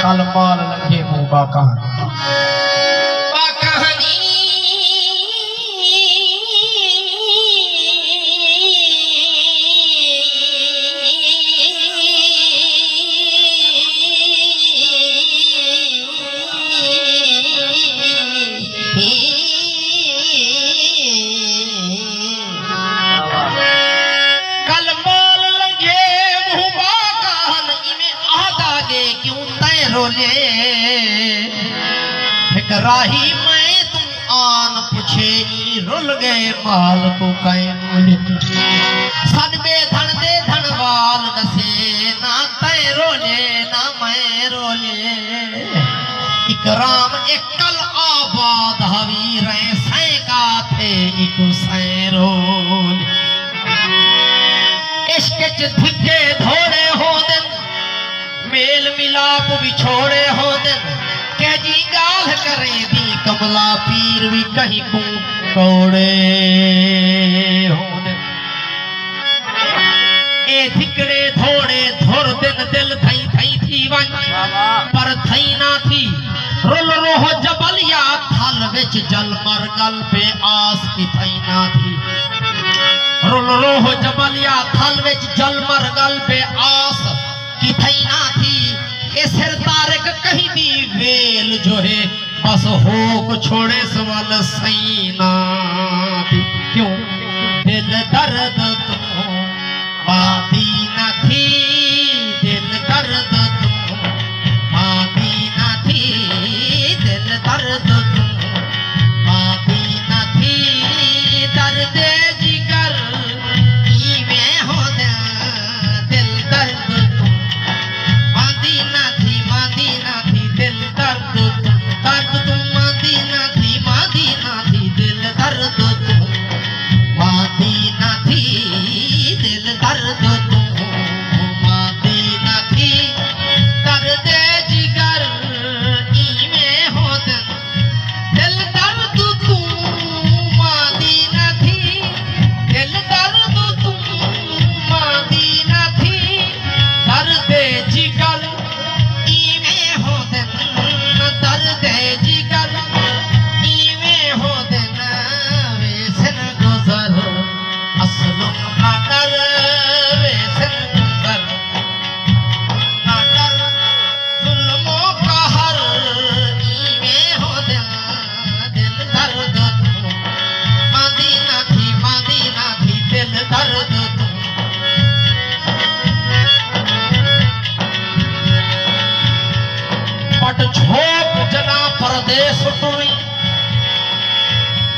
कल माल लगे मुंह बाका राही मैं तुम आन पूछे रुल गए माल को कहे सद बे धन दे धन वाल दसे ना तय रोले ना मैं रोले इकराम एकल आबाद हवी रहे सै का थे इको सै रोले इश्क च धिके धोड़े हो दिन मेल मिलाप बिछोड़े हो दिन कह जी गाल करे दी कमला पीर भी कहीं को कौड़े होने ए धिकड़े धोड़े धुर दिन दिल थई थई थी वन पर थई ना थी रुल रोह जबलिया थल विच जल मर गल पे आस की थई ना थी रुल रोह जबलिया थल विच जल मर गल पे आस की थई ना थी ए सिर तारक कहीं दी वेल जो है बस हो को छोड़े सवाल सैना क्यों दिल दर्द तुम बाती न थी दिल दर्द तुम बाती न थी दिल दर्द तुम बाती न थी दर्द जिगर में हो दिल दर्द दिल दर्द तुम मदीना थी दिल दर्द तुम मदीना थी दिल दर्द तुम मदीना थी दर्द जिगर में हो दिल दर्द तुम मदीना थी दिल दर्द तुम मदीना थी दर्द जिगर परदेस टुरी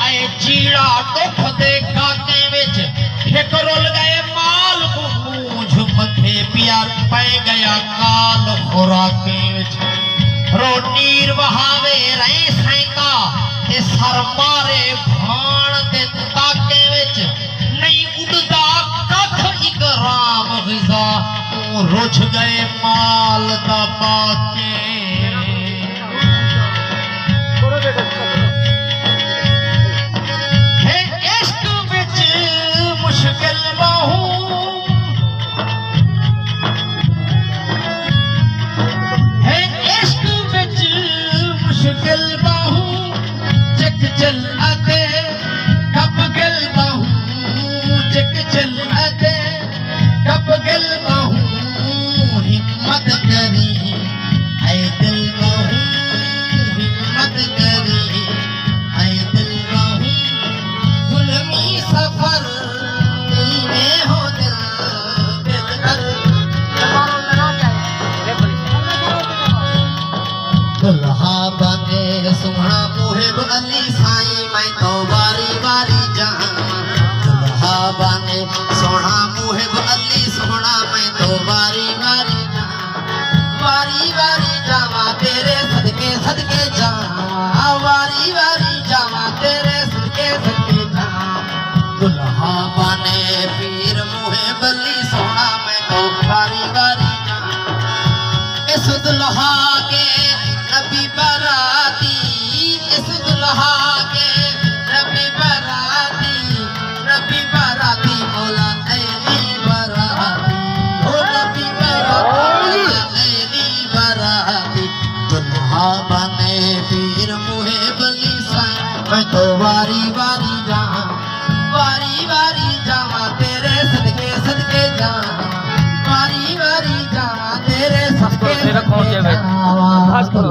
ऐ चीड़ा दुख दे काके विच हिक रुल गए माल को मूंझ मथे प्यार पै गया काल खुराके विच रो नीर वहावे रहे सैका ते सर मारे भाण दे ताके विच नहीं उड़दा कख इकराम ग़िज़ा रुझ गए माल दा बाके मुश्किल बाहू है इश्क विच मुश्किल बाहू चक चल अदे कब गल बाहू चक चल अदे कब गल बाहू हिम्मत करी है दिल बाहू हिम्मत करी है दिल बाहू गुलमी सफर दुल्हा बने सुहना मुहिब अली साईं मैं तो बारी बारी जावा दुल्हा बने सोहना मुहिब अली सोहना मैं तो बारी बारी जावा तेरे सदके सदके जावा बारी बारी जावा तेरे सदके सदके जावा दुल्हा बने पीर मुहिब अली सोहना मैं तो बारी बारी जावा इस दुल्हा के नबी बराती इस दुल्हा के नबी बराती मौला ऐली बराती हो नबी बराती मौला ऐली बराती पीर मुहे बली साईं मैं तो वारी वारी जावा तेरे सदके सदके जावा वारी वारी जावा तेरे सदके रखो जे जावा बात करो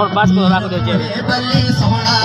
और बात करो रख दो जे बली सोना